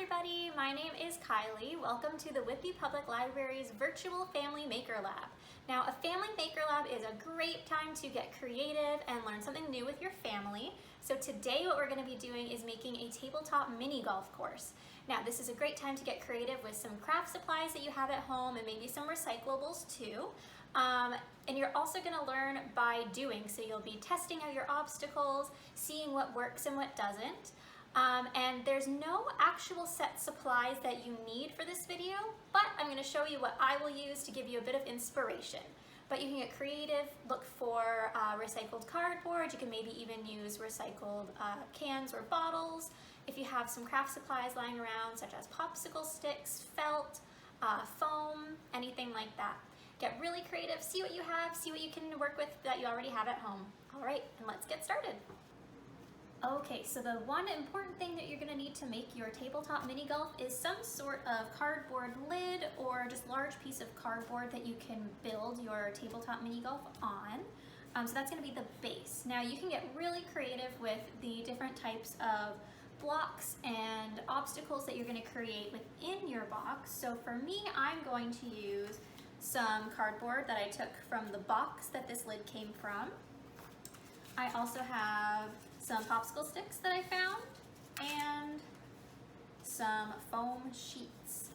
everybody, my name is Kylie. Welcome to the Whitby Public Library's virtual Family Maker Lab. Now, a Family Maker Lab is a great time to get creative and learn something new with your family. So today what we're going to be doing is making a tabletop mini golf course. Now, this is a great time to get creative with some craft supplies that you have at home and maybe some recyclables too. And you're also going to learn by doing, so you'll be testing out your obstacles, seeing what works and what doesn't. And there's no actual set supplies that you need for this video, but I'm going to show you what I will use to give you a bit of inspiration. But you can get creative, look for recycled cardboard, you can maybe even use recycled cans or bottles. If you have some craft supplies lying around, such as popsicle sticks, felt, foam, anything like that. Get really creative, see what you have, see what you can work with that you already have at home. All right, and let's get started. Okay, so the one important thing that you're going to need to make your tabletop mini golf is some sort of cardboard lid or just large piece of cardboard that you can build your tabletop mini golf on. So that's going to be the base. Now you can get really creative with the different types of blocks and obstacles that you're going to create within your box. So for me, I'm going to use some cardboard that I took from the box that this lid came from. I also have some popsicle sticks that I found and some foam sheets.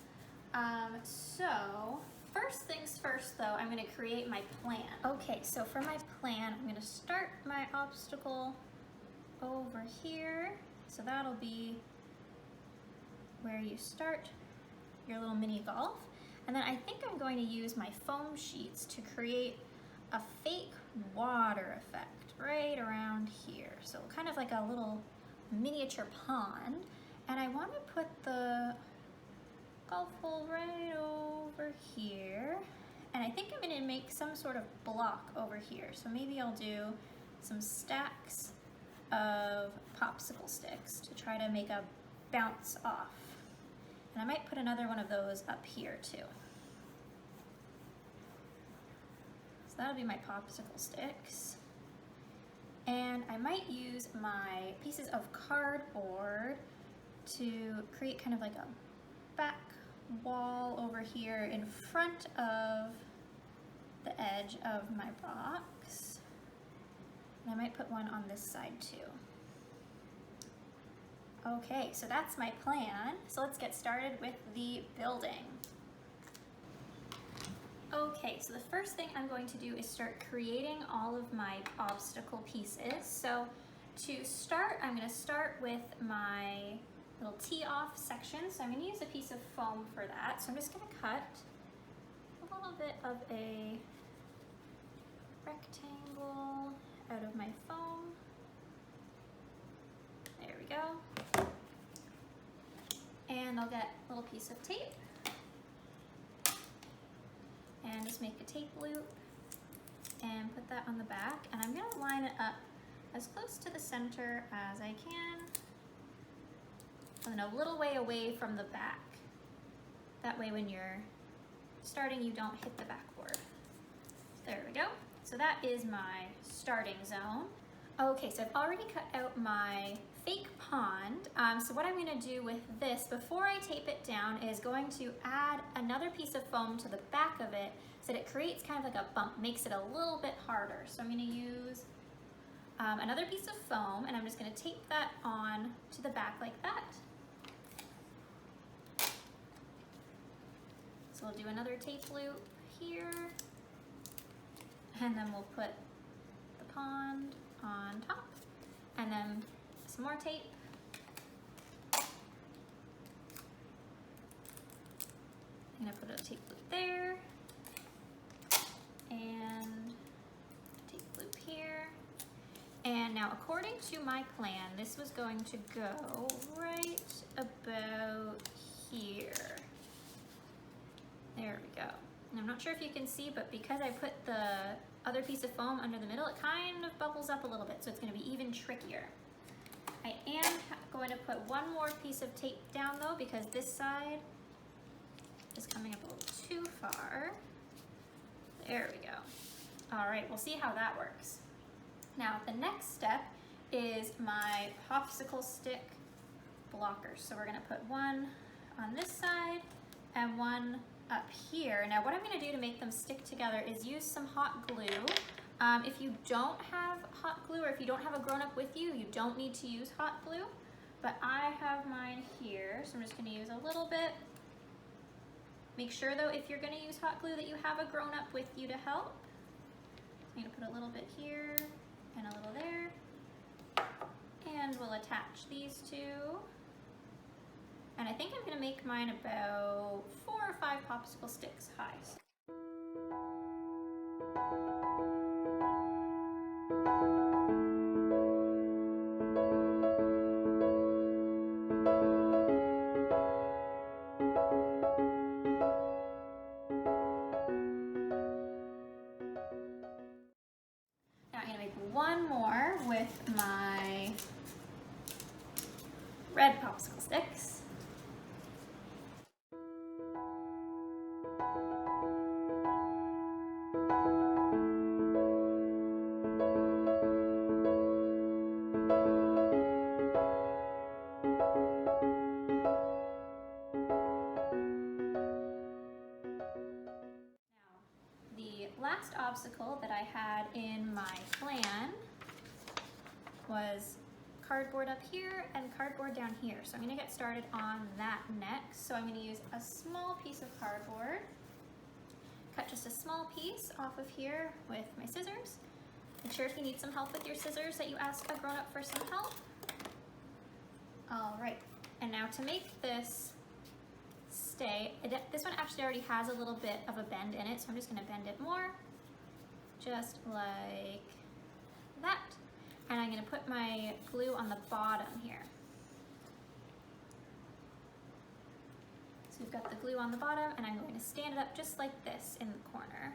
So first things first though, I'm going to create my plan. Okay, so for my plan, I'm going to start my obstacle over here. So that'll be where you start your little mini golf. And then I think I'm going to use my foam sheets to create a fake water effect right around here. So kind of like a little miniature pond. And I want to put the golf hole right over here. And I think I'm going to make some sort of block over here. So maybe I'll do some stacks of popsicle sticks to try to make a bounce off. And I might put another one of those up here too. So that'll be my popsicle sticks. And I might use my pieces of cardboard to create kind of like a back wall over here in front of the edge of my box. And I might put one on this side too. Okay, so that's my plan. So let's get started with the building. Okay, so the first thing I'm going to do is start creating all of my obstacle pieces. So to start, I'm going to start with my little tee-off section. So I'm going to use a piece of foam for that. So I'm just going to cut a little bit of a rectangle out of my foam. There we go. And I'll get a little piece of tape and just make a tape loop and put that on the back. And I'm gonna line it up as close to the center as I can and a little way away from the back. That way when you're starting, you don't hit the backboard. There we go. So that is my starting zone. Okay, so I've already cut out my fake pond. So what I'm going to do with this, before I tape it down, is going to add another piece of foam to the back of it so that it creates kind of like a bump, makes it a little bit harder. So I'm going to use another piece of foam, and I'm just going to tape that on to the back like that. So we'll do another tape loop here, and then we'll put the pond on top, and then some more tape. I'm gonna put a tape loop there, and a tape loop here. And now, according to my plan, this was going to go right about here. There we go. And I'm not sure if you can see, but because I put the other piece of foam under the middle, it kind of bubbles up a little bit, so it's going to be even trickier. I am going to put one more piece of tape down though, because this side is coming up a little too far. There we go. All right, we'll see how that works. Now the next step is my popsicle stick blockers. So we're gonna put one on this side and one up here. Now what I'm gonna do to make them stick together is use some hot glue. If you don't have hot glue, or if you don't have a grown-up with you, you don't need to use hot glue, but I have mine here, so I'm just gonna use a little bit. Make sure though, if you're gonna use hot glue, that you have a grown-up with you to help. I'm gonna put a little bit here and a little there, and we'll attach these two. And I think I'm gonna make mine about 4 or 5 popsicle sticks high. Now I'm gonna make one more with my red popsicle sticks. Last obstacle that I had in my plan was cardboard up here and cardboard down here. So I'm gonna get started on that next. So I'm gonna use a small piece of cardboard, cut just a small piece off of here with my scissors. Make sure if you need some help with your scissors that you ask a grown-up for some help. All right, and now to make this stay, this one actually already has a little bit of a bend in it, so I'm just gonna bend it more, just like that. And I'm gonna put my glue on the bottom here. So we've got the glue on the bottom, and I'm going to stand it up just like this in the corner.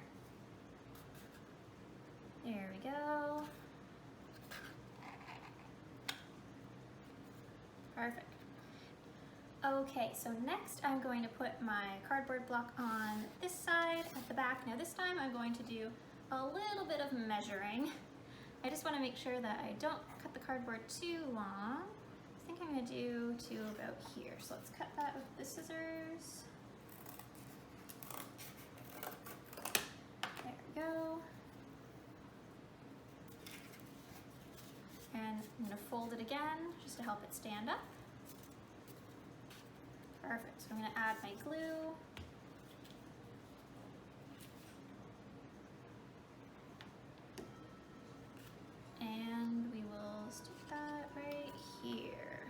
There we go. Perfect. Okay, so next I'm going to put my cardboard block on this side at the back. Now this time I'm going to do a little bit of measuring. I just want to make sure that I don't cut the cardboard too long. I think I'm going to do to about here. So let's cut that with the scissors. There we go. And I'm going to fold it again just to help it stand up. Perfect, so I'm gonna add my glue. And we will stick that right here.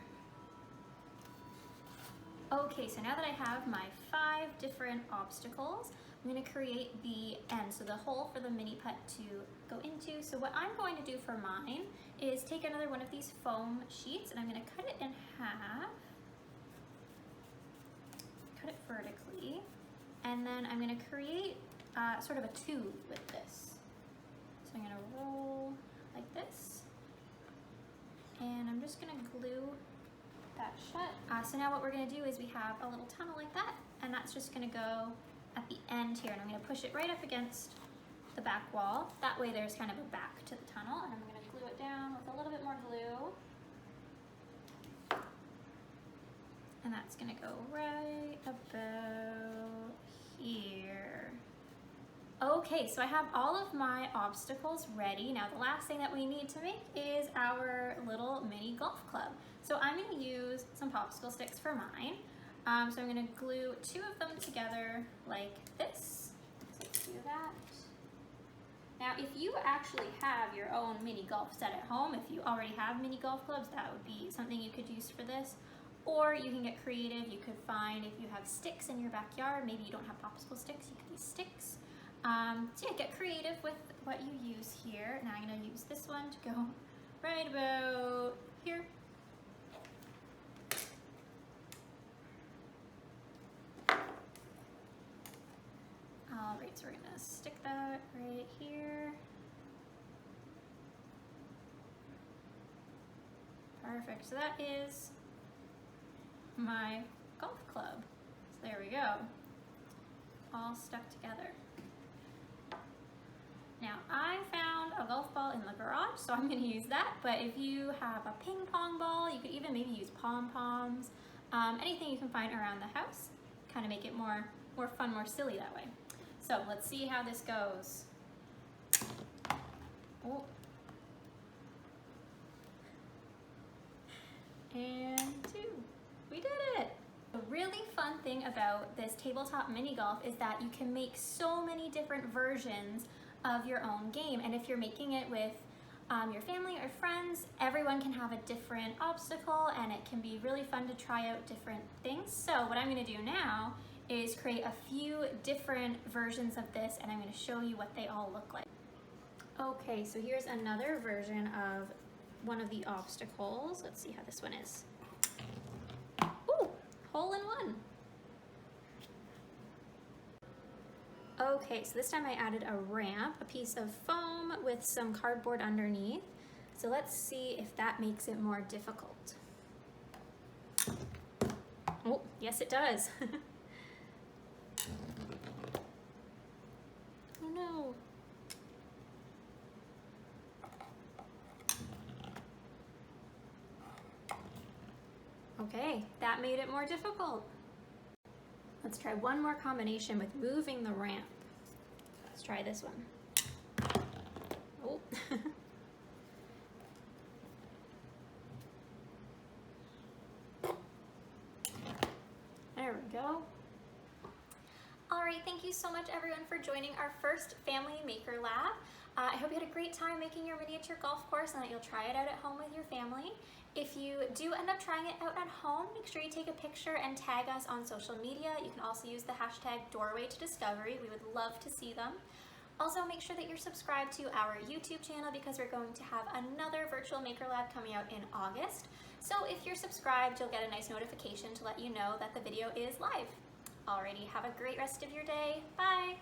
Okay, so now that I have my 5 different obstacles, I'm gonna create the end, so the hole for the mini putt to go into. So what I'm going to do for mine is take another one of these foam sheets, and I'm gonna cut it in half. Cut it vertically, and then I'm going to create sort of a tube with this. So I'm going to roll like this, and I'm just going to glue that shut. So now what we're going to do is we have a little tunnel like that, and that's just going to go at the end here, and I'm going to push it right up against the back wall. That way there's kind of a back to the tunnel, and I'm going to glue it down with a little bit more glue. And that's gonna go right about here. Okay, so I have all of my obstacles ready. Now the last thing that we need to make is our little mini golf club. So I'm gonna use some popsicle sticks for mine. So I'm gonna glue 2 of them together like this. So let's do that. Now if you actually have your own mini golf set at home, if you already have mini golf clubs, that would be something you could use for this. Or you can get creative. You could find, if you have sticks in your backyard, maybe you don't have popsicle sticks, you could use sticks. So yeah, get creative with what you use here. Now I'm gonna use this one to go right about here. All right, so we're gonna stick that right here. Perfect, so that is my golf club. So there we go, all stuck together. Now I found a golf ball in the garage, so I'm going to use that, but if you have a ping pong ball, you could even maybe use poms, anything you can find around the house, kind of make it more fun, more silly that way. So let's see how this goes. Oh. And 2. We did it! The really fun thing about this tabletop mini golf is that you can make so many different versions of your own game, and if you're making it with your family or friends, everyone can have a different obstacle and it can be really fun to try out different things. So what I'm going to do now is create a few different versions of this, and I'm going to show you what they all look like. Okay, so here's another version of one of the obstacles. Let's see how this one is. Ooh, hole in one. Okay, so this time I added a ramp, a piece of foam with some cardboard underneath. So let's see if that makes it more difficult. Oh, yes it does. Oh no. Okay, that made it more difficult. Let's try one more combination with moving the ramp. Let's try this one. Oh. There we go. All right, thank you so much everyone for joining our first Family Maker Lab. I hope you had a great time making your miniature golf course and that you'll try it out at home with your family. If you do end up trying it out at home, make sure you take a picture and tag us on social media. You can also use the hashtag #DoorwayToDiscovery. We would love to see them. Also, make sure that you're subscribed to our YouTube channel because we're going to have another virtual Maker Lab coming out in August. So if you're subscribed, you'll get a nice notification to let you know that the video is live. Alrighty, have a great rest of your day. Bye!